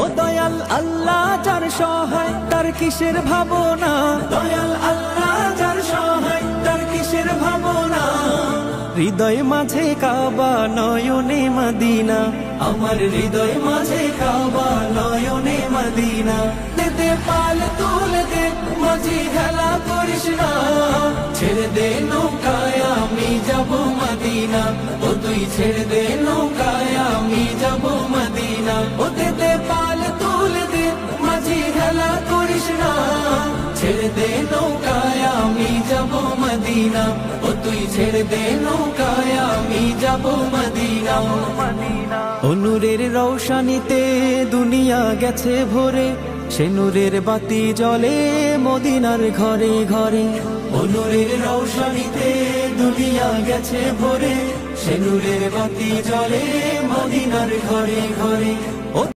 ও দয়াল আল্লাহ যার সহায় তার কিসের ভাবনা, দয়াল আল্লাহ যার সহায় তার কিসের ভাবনা। হৃদয় মাঝে কাবা নয়নে মদিনা, আমার হৃদয় মাঝে কাবা নয়নে মদিনা। দে পাল তুলে দে মাঝি খেলা করিস না, ছেড়ে দে নৌকায় আমি যাব মদিনা। ও তুই ছেড়ে দে নৌকায় আমি যাব মদিনা। ও দে পাল তুলে দে মাঝি খেলা করিস না, ছেড়ে দে নৌকায় আমি যাব মদিনা। ও তুই ছেড়ে দে নৌকায় আমি যাব মদিনা। ও নূরের রৌশনীতে দুনিয়া গেছে ভরে, সে নূরের বাতি জ্বলে মদিনার ঘরে ঘরে। ও নূরের রৌশনীতে দুনিয়া গেছে ভরে, সে নূরের বাতি জ্বলে মদিনার ঘরে ঘরে।